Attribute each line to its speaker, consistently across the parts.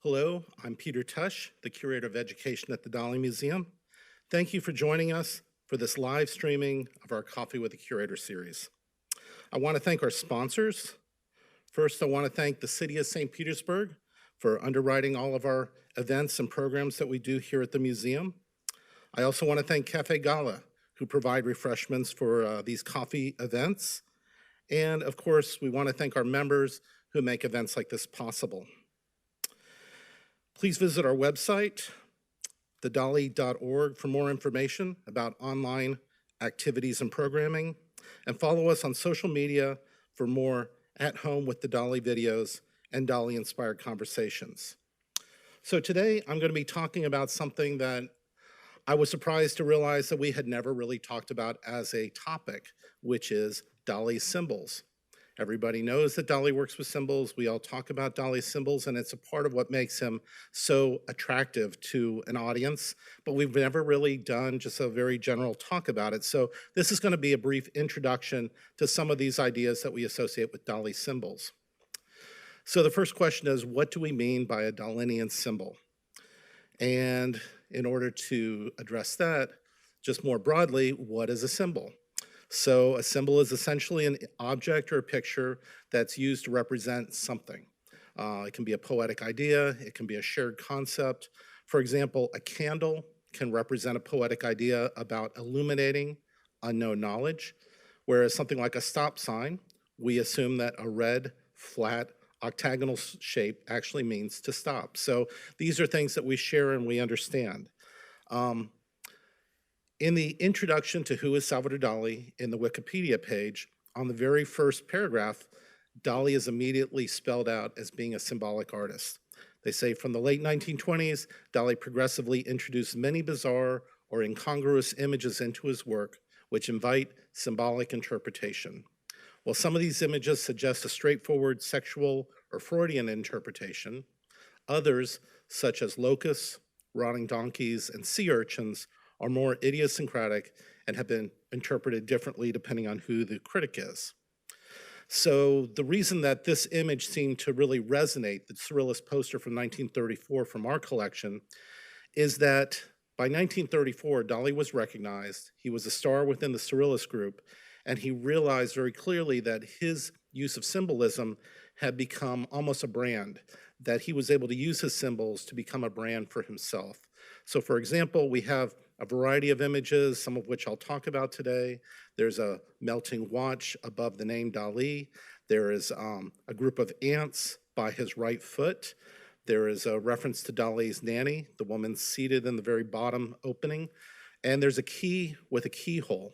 Speaker 1: Hello, I'm Peter Tush, the Curator of Education at the Dali Museum. Thank you for joining us for this live streaming of our Coffee with the Curator series. I want to thank our sponsors. First, I want to thank the City of St. Petersburg for underwriting all of our events and programs that we do here at the museum. I also want to thank Cafe Gala, who provide refreshments for these coffee events. And of course, we want to thank our members who make events like this possible. Please visit our website, thedali.org, for more information about online activities and programming, and follow us on social media for more At Home with the Dali videos and Dali-inspired conversations. So today, I'm going to be talking about something that I was surprised to realize that we had never really talked about as a topic, which is Dali symbols. Everybody knows that Dali works with symbols. We all talk about Dali symbols, and it's a part of what makes him so attractive to an audience, but we've never really done just a very general talk about it. So this is going to be a brief introduction to some of these ideas that we associate with Dali symbols. So the first question is, what do we mean by a Dalinian symbol? And in order to address that, just more broadly, what is a symbol? So a symbol is essentially an object or a picture that's used to represent something. It can be a poetic idea, it can be a shared concept. For example, a candle can represent a poetic idea about illuminating unknown knowledge, whereas something like a stop sign, we assume that a red, flat, octagonal shape actually means to stop. So these are things that we share and we understand. In the introduction to Who is Salvador Dali in the Wikipedia page, on the very first paragraph, Dali is immediately spelled out as being a symbolic artist. They say from the late 1920s, Dali progressively introduced many bizarre or incongruous images into his work, which invite symbolic interpretation. While some of these images suggest a straightforward sexual or Freudian interpretation, others, such as locusts, rotting donkeys, and sea urchins, are more idiosyncratic and have been interpreted differently depending on who the critic is. So the reason that this image seemed to really resonate, the Surrealist poster from 1934 from our collection, is that by 1934, Dali was recognized, he was a star within the Surrealist group, and he realized very clearly that his use of symbolism had become almost a brand, that he was able to use his symbols to become a brand for himself. So for example, we have a variety of images, some of which I'll talk about today. There's a melting watch above the name Dali. There is a group of ants by his right foot. There is a reference to Dali's nanny, the woman seated in the very bottom opening. And there's a key with a keyhole.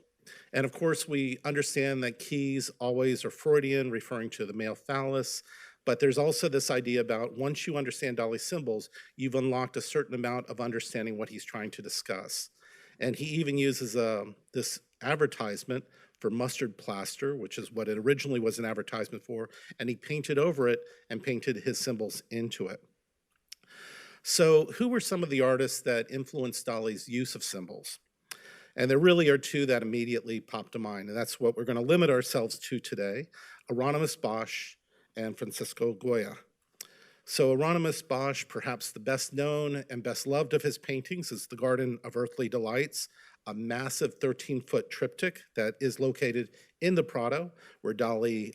Speaker 1: And of course, we understand that keys always are Freudian, referring to the male phallus. But there's also this idea about once you understand Dali symbols, you've unlocked a certain amount of understanding what he's trying to discuss. And he even uses this advertisement for mustard plaster, which is what it originally was an advertisement for, and he painted over it and painted his symbols into it. So who were some of the artists that influenced Dali's use of symbols? And there really are two that immediately pop to mind, and that's what we're going to limit ourselves to today, Hieronymus Bosch and Francisco Goya. So Hieronymus Bosch, perhaps the best known and best loved of his paintings, is the Garden of Earthly Delights, a massive 13-foot triptych that is located in the Prado, where Dali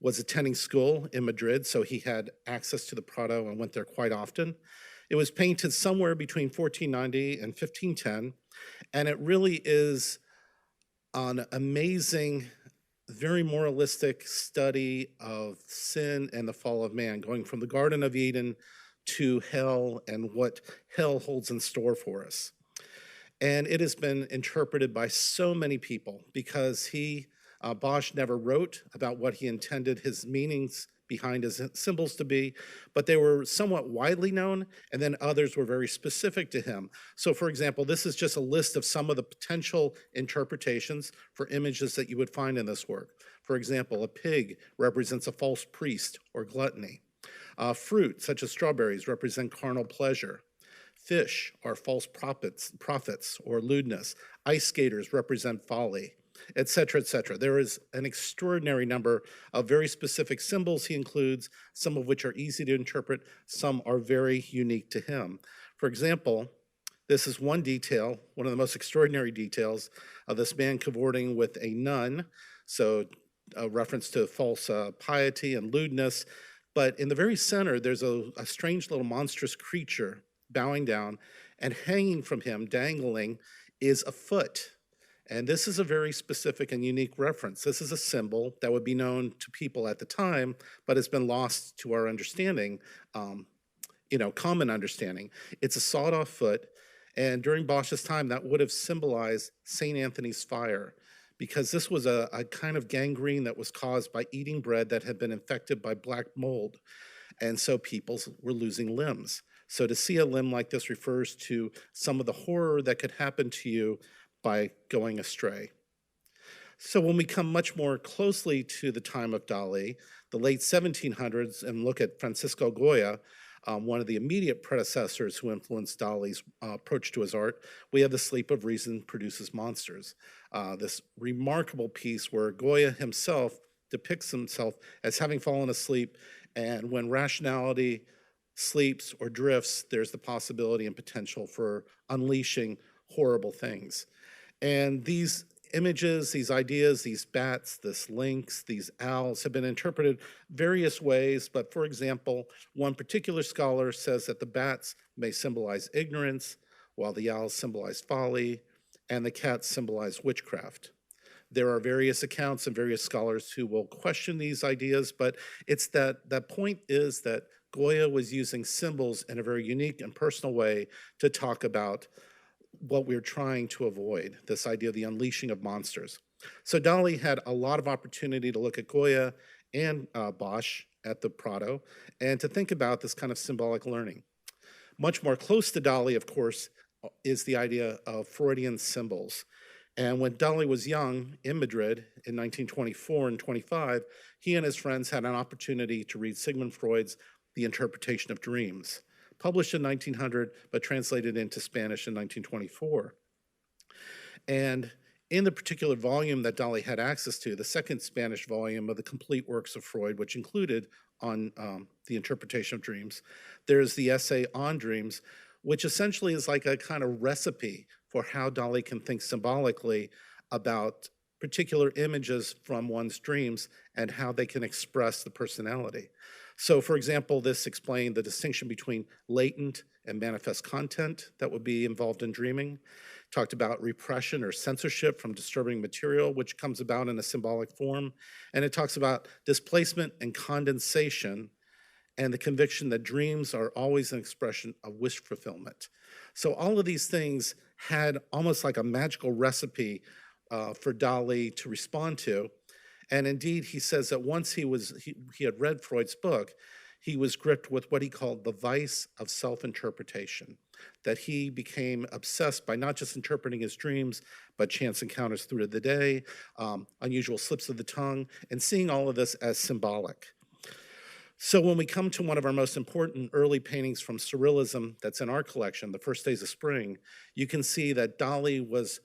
Speaker 1: was attending school in Madrid, so he had access to the Prado and went there quite often. It was painted somewhere between 1490 and 1510, and it really is an amazing, very moralistic study of sin and the fall of man, going from the Garden of Eden to hell and what hell holds in store for us. And it has been interpreted by so many people because Bosch never wrote about what he intended his meanings behind his symbols to be, but they were somewhat widely known, and then others were very specific to him. So for example, this is just a list of some of the potential interpretations for images that you would find in this work. For example, a pig represents a false priest or gluttony. Fruit, such as strawberries, represent carnal pleasure. Fish are false prophets or lewdness. Ice skaters represent folly. et cetera, et cetera. There is an extraordinary number of very specific symbols he includes, some of which are easy to interpret, some are very unique to him. For example, this is one detail, one of the most extraordinary details of this man cavorting with a nun, so a reference to false piety and lewdness. But in the very center, there's a strange little monstrous creature bowing down, and hanging from him, dangling, is a foot. And this is a very specific and unique reference. This is a symbol that would be known to people at the time, but has been lost to our understanding, common understanding. It's a sawed-off foot, and during Bosch's time, that would have symbolized St. Anthony's fire, because this was a kind of gangrene that was caused by eating bread that had been infected by black mold. And so people were losing limbs. So to see a limb like this refers to some of the horror that could happen to you by going astray. So when we come much more closely to the time of Dali, the late 1700s, and look at Francisco Goya, one of the immediate predecessors who influenced Dali's approach to his art, we have The Sleep of Reason Produces Monsters. This remarkable piece where Goya himself depicts himself as having fallen asleep, and when rationality sleeps or drifts, there's the possibility and potential for unleashing horrible things. And these images, these ideas, these bats, this lynx, these owls have been interpreted various ways, but for example, one particular scholar says that the bats may symbolize ignorance, while the owls symbolize folly, and the cats symbolize witchcraft. There are various accounts and various scholars who will question these ideas, but it's that point is that Goya was using symbols in a very unique and personal way to talk about what we're trying to avoid, this idea of the unleashing of monsters. So Dali had a lot of opportunity to look at Goya and Bosch at the Prado and to think about this kind of symbolic learning. Much more close to Dali, of course, is the idea of Freudian symbols. And when Dali was young in Madrid in 1924 and 25, he and his friends had an opportunity to read Sigmund Freud's The Interpretation of Dreams, published in 1900, but translated into Spanish in 1924. And in the particular volume that Dali had access to, the second Spanish volume of the complete works of Freud, which included on The Interpretation of Dreams, there's the essay on dreams, which essentially is like a kind of recipe for how Dali can think symbolically about particular images from one's dreams and how they can express the personality. So for example, this explained the distinction between latent and manifest content that would be involved in dreaming. Talked about repression or censorship from disturbing material, which comes about in a symbolic form. And it talks about displacement and condensation and the conviction that dreams are always an expression of wish fulfillment. So all of these things had almost like a magical recipe for Dali to respond to. And indeed, he says that once he had read Freud's book, he was gripped with what he called the vice of self-interpretation, that he became obsessed by not just interpreting his dreams, but chance encounters through the day, unusual slips of the tongue, and seeing all of this as symbolic. So when we come to one of our most important early paintings from Surrealism that's in our collection, The First Days of Spring, you can see that Dali was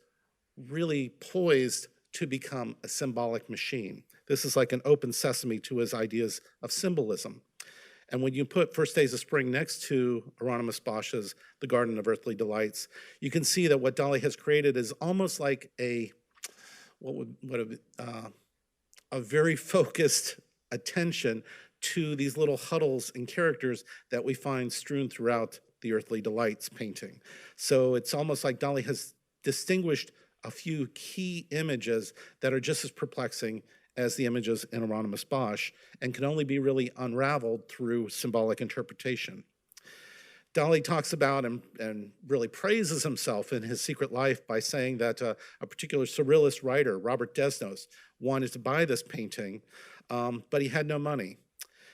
Speaker 1: really poised to become a symbolic machine. This is like an open sesame to his ideas of symbolism. And when you put First Days of Spring next to Hieronymus Bosch's The Garden of Earthly Delights, you can see that what Dali has created is almost like a very focused attention to these little huddles and characters that we find strewn throughout the Earthly Delights painting. So it's almost like Dali has distinguished a few key images that are just as perplexing as the images in Hieronymus Bosch and can only be really unraveled through symbolic interpretation. Dali talks about and really praises himself in his secret life by saying that a particular surrealist writer, Robert Desnos, wanted to buy this painting, but he had no money.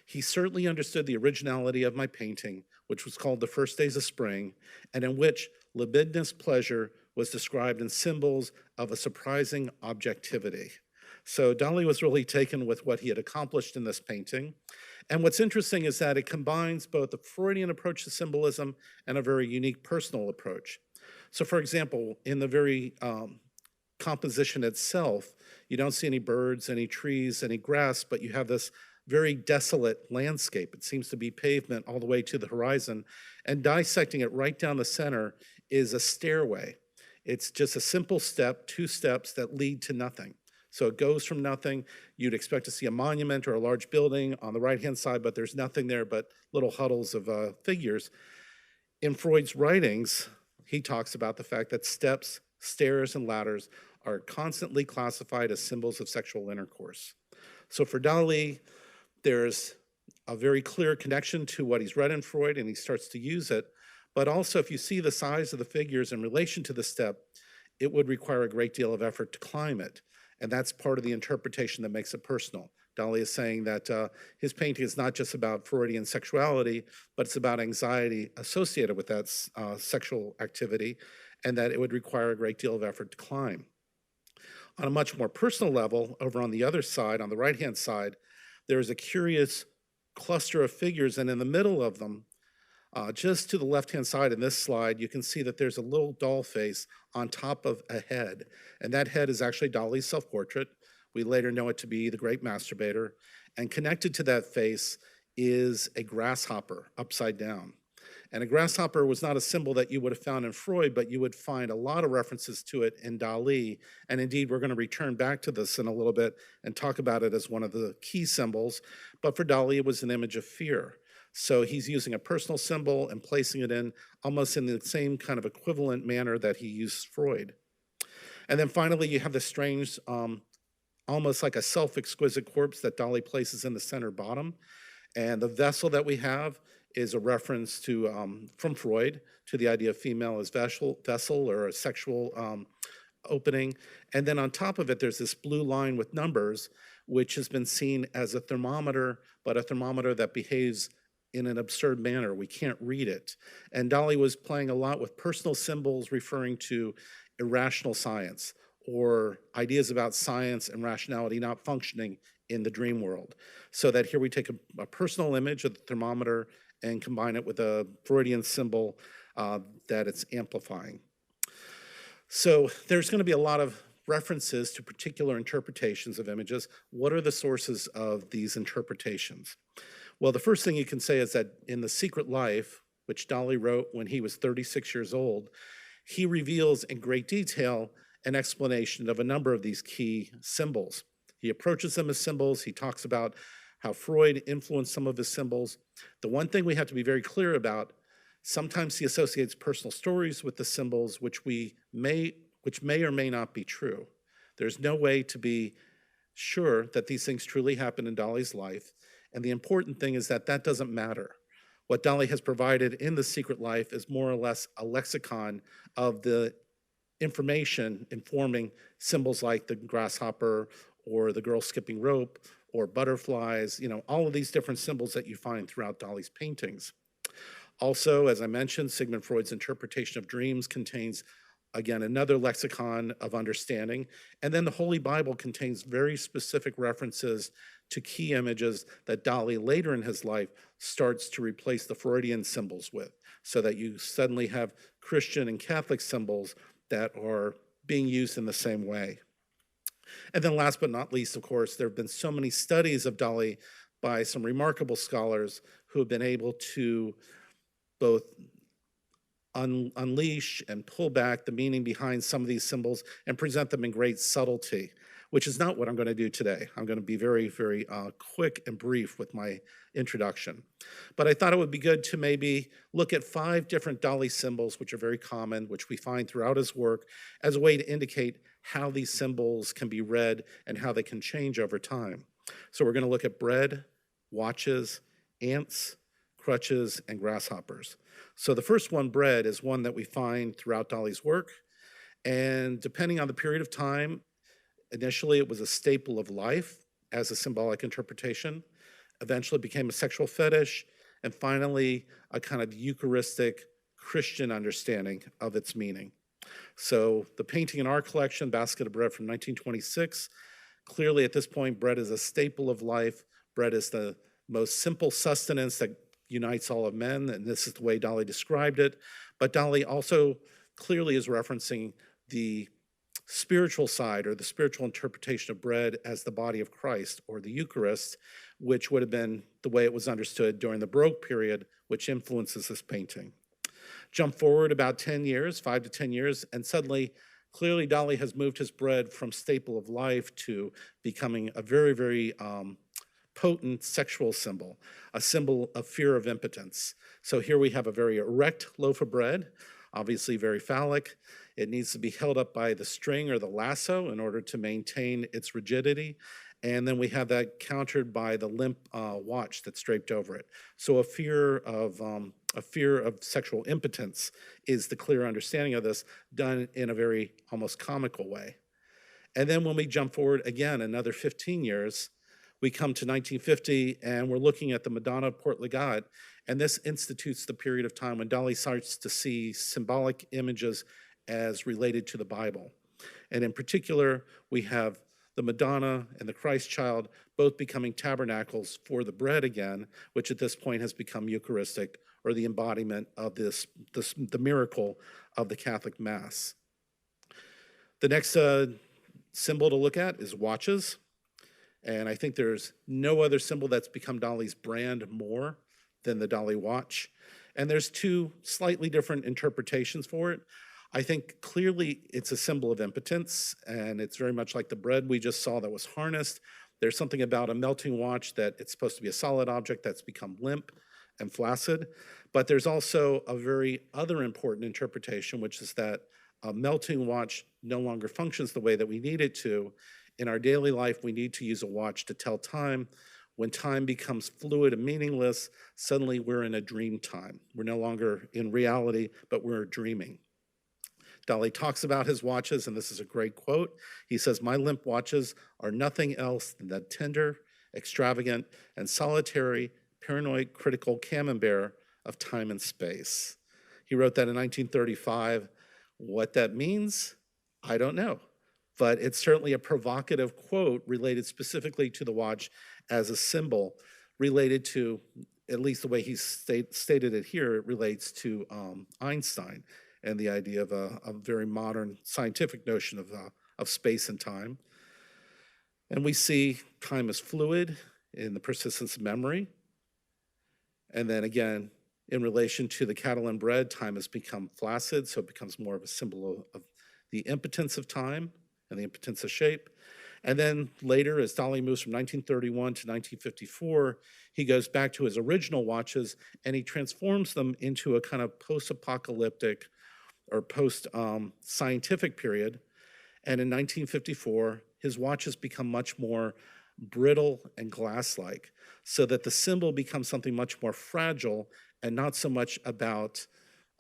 Speaker 1: He certainly understood the originality of my painting, which was called The First Days of Spring, and in which libidinous pleasure was described in symbols of a surprising objectivity. So Dali was really taken with what he had accomplished in this painting. And what's interesting is that it combines both a Freudian approach to symbolism and a very unique personal approach. So for example, in the very composition itself, you don't see any birds, any trees, any grass, but you have this very desolate landscape. It seems to be pavement all the way to the horizon, and dissecting it right down the center is a stairway. It's just a simple step, two steps that lead to nothing. So it goes from nothing. You'd expect to see a monument or a large building on the right-hand side, but there's nothing there but little huddles of figures. In Freud's writings, he talks about the fact that steps, stairs, and ladders are constantly classified as symbols of sexual intercourse. So for Dali, there's a very clear connection to what he's read in Freud, and he starts to use it. But also, if you see the size of the figures in relation to the step, it would require a great deal of effort to climb it. And that's part of the interpretation that makes it personal. Dali is saying that his painting is not just about Freudian sexuality, but it's about anxiety associated with that sexual activity, and that it would require a great deal of effort to climb. On a much more personal level, over on the other side, on the right-hand side, there's a curious cluster of figures, and in the middle of them, just to the left-hand side in this slide, you can see that there's a little doll face on top of a head. And that head is actually Dali's self-portrait. We later know it to be the great masturbator. And connected to that face is a grasshopper upside down. And a grasshopper was not a symbol that you would have found in Freud, but you would find a lot of references to it in Dali. And indeed, we're going to return back to this in a little bit and talk about it as one of the key symbols. But for Dali, it was an image of fear. So he's using a personal symbol and placing it in almost in the same kind of equivalent manner that he used Freud. And then finally, you have the strange, almost like a self-exquisite corpse that Dali places in the center bottom. And the vessel that we have is a reference to, from Freud, to the idea of female as vessel or a sexual opening. And then on top of it, there's this blue line with numbers, which has been seen as a thermometer, but a thermometer that behaves in an absurd manner. We can't read it. And Dali was playing a lot with personal symbols referring to irrational science or ideas about science and rationality not functioning in the dream world. So that here we take a personal image of the thermometer and combine it with a Freudian symbol that it's amplifying. So there's going to be a lot of references to particular interpretations of images. What are the sources of these interpretations? Well, the first thing you can say is that in The Secret Life, which Dali wrote when he was 36 years old, he reveals in great detail an explanation of a number of these key symbols. He approaches them as symbols. He talks about how Freud influenced some of his symbols. The one thing we have to be very clear about, sometimes he associates personal stories with the symbols, which may or may not be true. There's no way to be sure that these things truly happened in Dali's life. And the important thing is that that doesn't matter. What Dali has provided in The Secret Life is more or less a lexicon of the information informing symbols like the grasshopper or the girl skipping rope or butterflies, all of these different symbols that you find throughout Dali's paintings. Also, as I mentioned, Sigmund Freud's interpretation of dreams contains, again, another lexicon of understanding. And then the Holy Bible contains very specific references to key images that Dali later in his life starts to replace the Freudian symbols with, so that you suddenly have Christian and Catholic symbols that are being used in the same way. And then last but not least, of course, there have been so many studies of Dali by some remarkable scholars who have been able to both unleash and pull back the meaning behind some of these symbols and present them in great subtlety, which is not what I'm going to do today. I'm going to be very, very quick and brief with my introduction. But I thought it would be good to maybe look at 5 different Dali symbols, which are very common, which we find throughout his work, as a way to indicate how these symbols can be read and how they can change over time. So we're going to look at bread, watches, ants, crutches, and grasshoppers. So the first one, bread, is one that we find throughout Dali's work. And depending on the period of time, initially it was a staple of life as a symbolic interpretation. Eventually it became a sexual fetish. And finally, a kind of Eucharistic Christian understanding of its meaning. So the painting in our collection, Basket of Bread from 1926, clearly at this point, bread is a staple of life. Bread is the most simple sustenance that unites all of men, and this is the way Dali described it. But Dali also clearly is referencing the spiritual side, or the spiritual interpretation of bread as the body of Christ, or the Eucharist, which would have been the way it was understood during the Baroque period, which influences this painting. Jump forward about 10 years, 5 to 10 years, and suddenly, clearly Dali has moved his bread from staple of life to becoming a very, very potent sexual symbol, a symbol of fear of impotence. So here we have a very erect loaf of bread, obviously very phallic. It needs to be held up by the string or the lasso in order to maintain its rigidity. And then we have that countered by the limp watch that's draped over it. So a fear of sexual impotence is the clear understanding of this, done in a very almost comical way. And then when we jump forward again another 15 years, we come to 1950, and we're looking at the Madonna Portlegate, and this institutes the period of time when Dali starts to see symbolic images as related to the Bible. And in particular, we have the Madonna and the Christ child both becoming tabernacles for the bread again, which at this point has become Eucharistic, or the embodiment of the miracle of the Catholic Mass. The next symbol to look at is watches. And I think there's no other symbol that's become Dali's brand more than the Dali watch. And there's two slightly different interpretations for it. I think clearly it's a symbol of impotence, and it's very much like the bread we just saw that was harnessed. There's something about a melting watch that it's supposed to be a solid object that's become limp and flaccid. But there's also a very other important interpretation, which is that a melting watch no longer functions the way that we need it to. In our daily life, we need to use a watch to tell time. When time becomes fluid and meaningless, suddenly we're in a dream time. We're no longer in reality, but we're dreaming. Dali talks about his watches, and this is a great quote. He says, "My limp watches are nothing else than the tender, extravagant, and solitary, paranoid, critical camembert of time and space." He wrote that in 1935. What that means, I don't know. But it's certainly a provocative quote related specifically to the watch as a symbol, related to, at least the way he stated it here, it relates to Einstein and the idea of a very modern scientific notion of space and time. And we see time as fluid in the persistence of memory. And then again, in relation to the Catalan bread, time has become flaccid, so it becomes more of a symbol of the impotence of time and the impotence of shape. And then later, as Dali moves from 1931 to 1954, he goes back to his original watches and he transforms them into a kind of post-apocalyptic or post-scientific period. And in 1954, his watches become much more brittle and glass-like, so that the symbol becomes something much more fragile and not so much about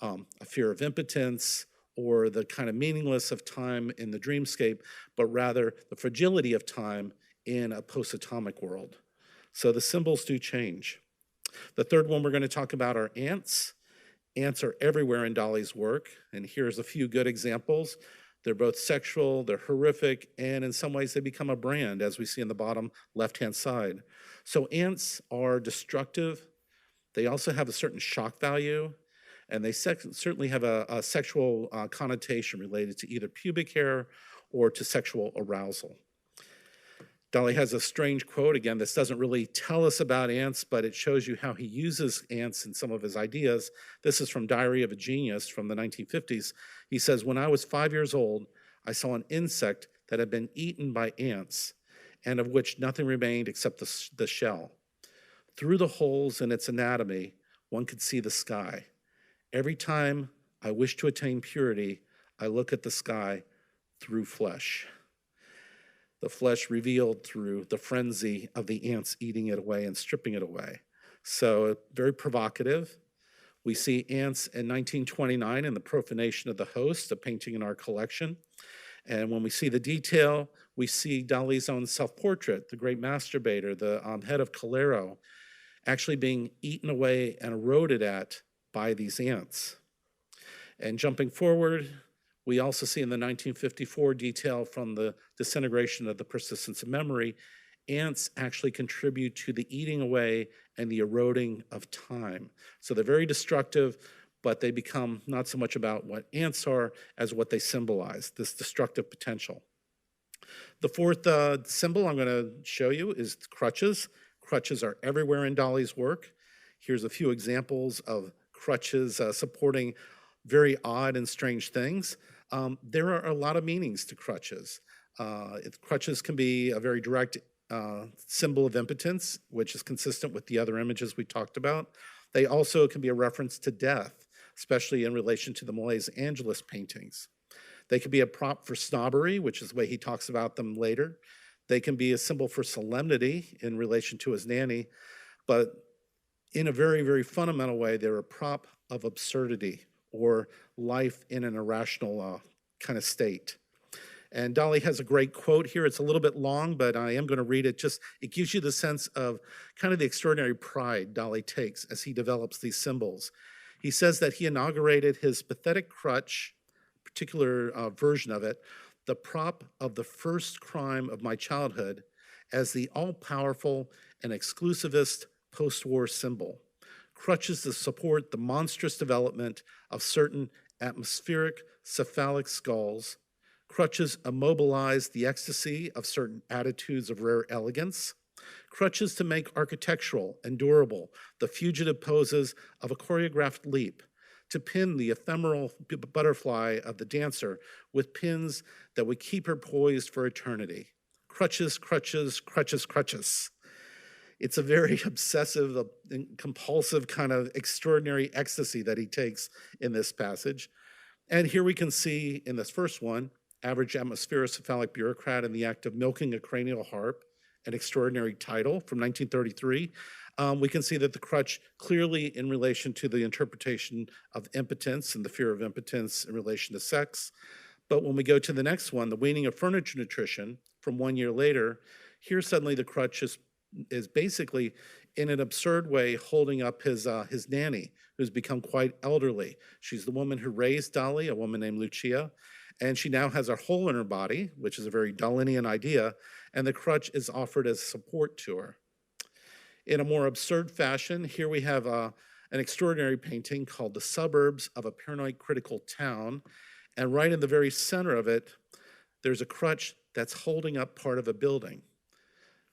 Speaker 1: a fear of impotence or the kind of meaningless of time in the dreamscape, but rather the fragility of time in a post-atomic world. So the symbols do change. The third one we're going to talk about are ants. Ants are everywhere in Dali's work, and here's a few good examples. They're both sexual, they're horrific, and in some ways they become a brand, as we see in the bottom left-hand side. So ants are destructive. They also have a certain shock value, and they certainly have a sexual connotation related to either pubic hair or to sexual arousal. Dali has a strange quote. Again, this doesn't really tell us about ants, but it shows you how he uses ants in some of his ideas. This is from Diary of a Genius from the 1950s. He says, "When I was 5 years old, I saw an insect that had been eaten by ants, and of which nothing remained except the shell. Through the holes in its anatomy, one could see the sky. Every time I wish to attain purity, I look at the sky through flesh." The flesh revealed through the frenzy of the ants eating it away and stripping it away. So very provocative. We see ants in 1929 in The Profanation of the Host, a painting in our collection. And when we see the detail, we see Dali's own self-portrait, the great masturbator, the head of Curator, actually being eaten away and eroded at by these ants. And jumping forward, we also see in the 1954 detail from the disintegration of the persistence of memory, ants actually contribute to the eating away and the eroding of time. So they're very destructive, but they become not so much about what ants are as what they symbolize, this destructive potential. The fourth symbol I'm going to show you is crutches. Crutches are everywhere in Dali's work. Here's a few examples of crutches supporting very odd and strange things. There are a lot of meanings to crutches. Crutches can be a very direct symbol of impotence, which is consistent with the other images we talked about. They also can be a reference to death, especially in relation to the Malaise Angeles paintings. They can be a prop for snobbery, which is the way he talks about them later. They can be a symbol for solemnity in relation to his nanny, but in a very, very fundamental way, they're a prop of absurdity or life in an irrational kind of state. And Dali has a great quote here. It's a little bit long, but I am going to read it. It gives you the sense of kind of the extraordinary pride Dali takes as he develops these symbols. He says that he inaugurated his pathetic crutch, particular version of it, the prop of the first crime of my childhood, as the all-powerful and exclusivist post-war symbol. Crutches to support the monstrous development of certain atmospheric cephalic skulls. Crutches immobilize the ecstasy of certain attitudes of rare elegance. Crutches to make architectural and durable the fugitive poses of a choreographed leap, to pin the ephemeral butterfly of the dancer with pins that would keep her poised for eternity. Crutches, crutches, crutches, crutches. It's a very obsessive, compulsive kind of extraordinary ecstasy that he takes in this passage. And here we can see in this first one, average atmospherocephalic bureaucrat in the act of milking a cranial harp, an extraordinary title from 1933. We can see that the crutch clearly in relation to the interpretation of impotence and the fear of impotence in relation to sex. But when we go to the next one, the weaning of furniture nutrition from 1 year later, here suddenly the crutch is basically in an absurd way holding up his nanny, who's become quite elderly. She's the woman who raised Dali, a woman named Lucia, and she now has a hole in her body, which is a very Dalinian idea, and the crutch is offered as support to her. In a more absurd fashion, here we have an extraordinary painting called The Suburbs of a Paranoid Critical Town, and right in the very center of it, there's a crutch that's holding up part of a building.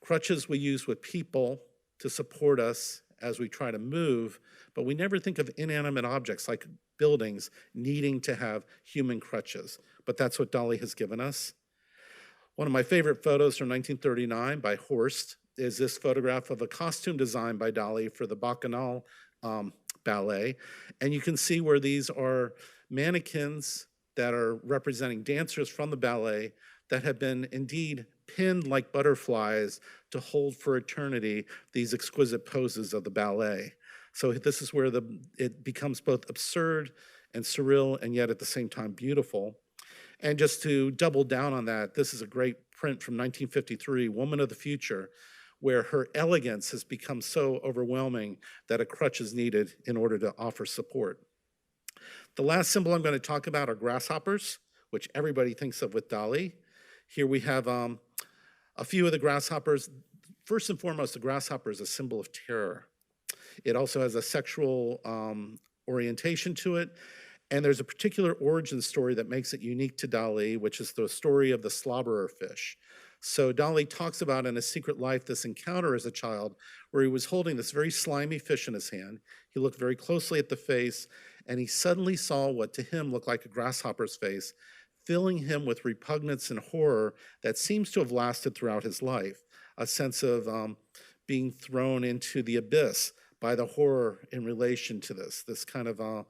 Speaker 1: Crutches we use with people to support us as we try to move, but we never think of inanimate objects like buildings needing to have human crutches, but that's what Dali has given us. One of my favorite photos from 1939 by Horst is this photograph of a costume designed by Dali for the Bacchanal ballet. And you can see where these are mannequins that are representing dancers from the ballet that have been indeed pinned like butterflies to hold for eternity these exquisite poses of the ballet. So this is where it becomes both absurd and surreal and yet at the same time beautiful. And just to double down on that, this is a great print from 1953, Woman of the Future, where her elegance has become so overwhelming that a crutch is needed in order to offer support. The last symbol I'm going to talk about are grasshoppers, which everybody thinks of with Dali. Here we have a few of the grasshoppers. First and foremost, the grasshopper is a symbol of terror. It also has a sexual orientation to it, and there's a particular origin story that makes it unique to Dali, which is the story of the slobberer fish. So Dali talks about in his secret life this encounter as a child where he was holding this very slimy fish in his hand. He looked very closely at the face, and he suddenly saw what to him looked like a grasshopper's face, filling him with repugnance and horror that seems to have lasted throughout his life, a sense of being thrown into the abyss by the horror in relation to this kind of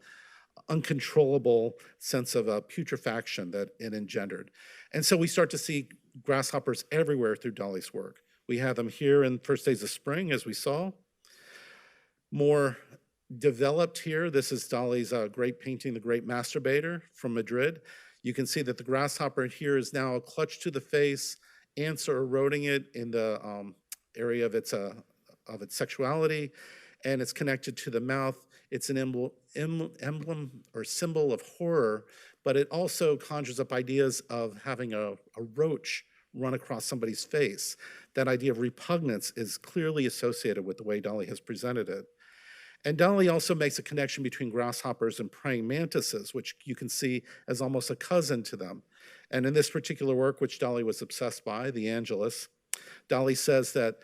Speaker 1: uncontrollable sense of putrefaction that it engendered. And so we start to see grasshoppers everywhere through Dali's work. We have them here in First Days of Spring, as we saw. More developed here, this is Dali's great painting, The Great Masturbator from Madrid. You can see that the grasshopper here is now clutched to the face. Ants are eroding it in the area of its sexuality, and it's connected to the mouth. It's an emblem or symbol of horror, but it also conjures up ideas of having a roach run across somebody's face. That idea of repugnance is clearly associated with the way Dali has presented it. And Dali also makes a connection between grasshoppers and praying mantises, which you can see as almost a cousin to them. And in this particular work, which Dali was obsessed by, the Angelus, Dali says that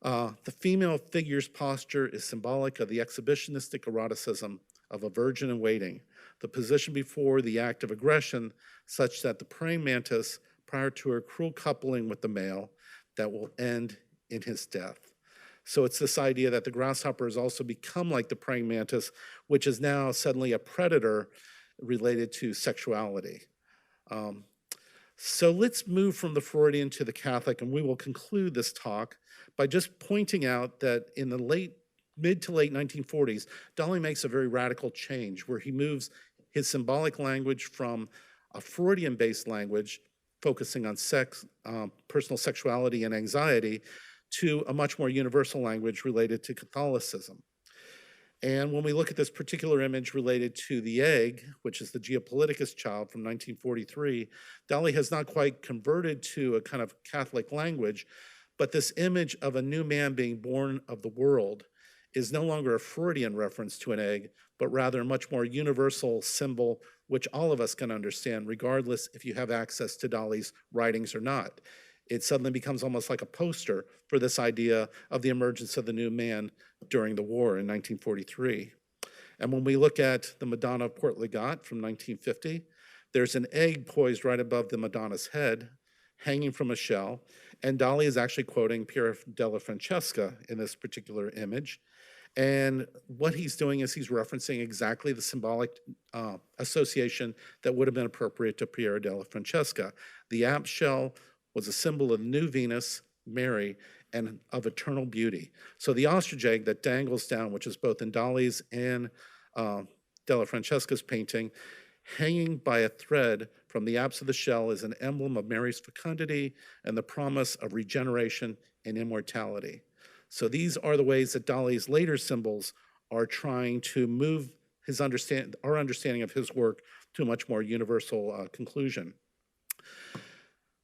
Speaker 1: the female figure's posture is symbolic of the exhibitionistic eroticism of a virgin in waiting, the position before the act of aggression, such that the praying mantis, prior to her cruel coupling with the male, that will end in his death. So it's this idea that the grasshopper has also become like the praying mantis, which is now suddenly a predator related to sexuality. So let's move from the Freudian to the Catholic, and we will conclude this talk by just pointing out that in the mid to late 1940s, Dali makes a very radical change where he moves his symbolic language from a Freudian-based language focusing on sex, personal sexuality, and anxiety, to a much more universal language related to Catholicism. And when we look at this particular image related to the egg, which is the Geopoliticus child from 1943, Dali has not quite converted to a kind of Catholic language, but this image of a new man being born of the world is no longer a Freudian reference to an egg, but rather a much more universal symbol, which all of us can understand, regardless if you have access to Dali's writings or not. It suddenly becomes almost like a poster for this idea of the emergence of the new man during the war in 1943. And when we look at the Madonna of Port Legat from 1950, there's an egg poised right above the Madonna's head, hanging from a shell, and Dali is actually quoting Piero della Francesca in this particular image. And what he's doing is he's referencing exactly the symbolic association that would have been appropriate to Piero della Francesca. The apt shell was a symbol of new Venus, Mary, and of eternal beauty. So the ostrich egg that dangles down, which is both in Dali's and della Francesca's painting, hanging by a thread from the apse of the shell, is an emblem of Mary's fecundity and the promise of regeneration and immortality. So these are the ways that Dali's later symbols are trying to move our understanding of his work to a much more universal conclusion.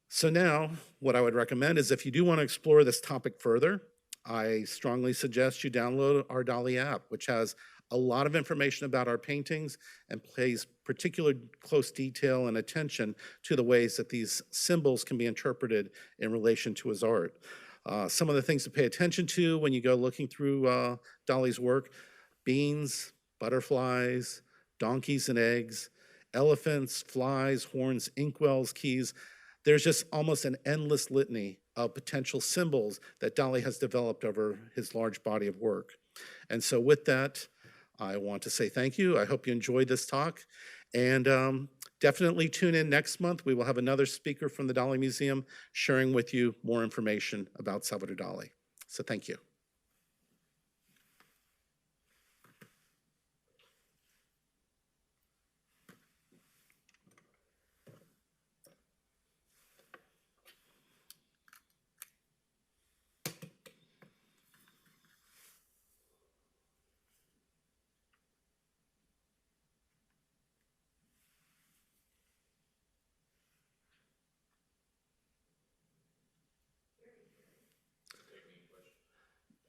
Speaker 1: So now, what I would recommend is if you do want to explore this topic further, I strongly suggest you download our Dali app, which has a lot of information about our paintings and pays particular close detail and attention to the ways that these symbols can be interpreted in relation to his art. Some of the things to pay attention to when you go looking through Dali's work: beans, butterflies, donkeys and eggs, elephants, flies, horns, inkwells, keys. There's just almost an endless litany of potential symbols that Dali has developed over his large body of work. And so with that, I want to say thank you. I hope you enjoyed this talk. And definitely tune in next month. We will have another speaker from the Dali Museum sharing with you more information about Salvador Dali. So thank you.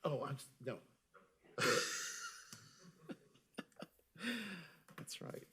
Speaker 1: Oh, no. That's right.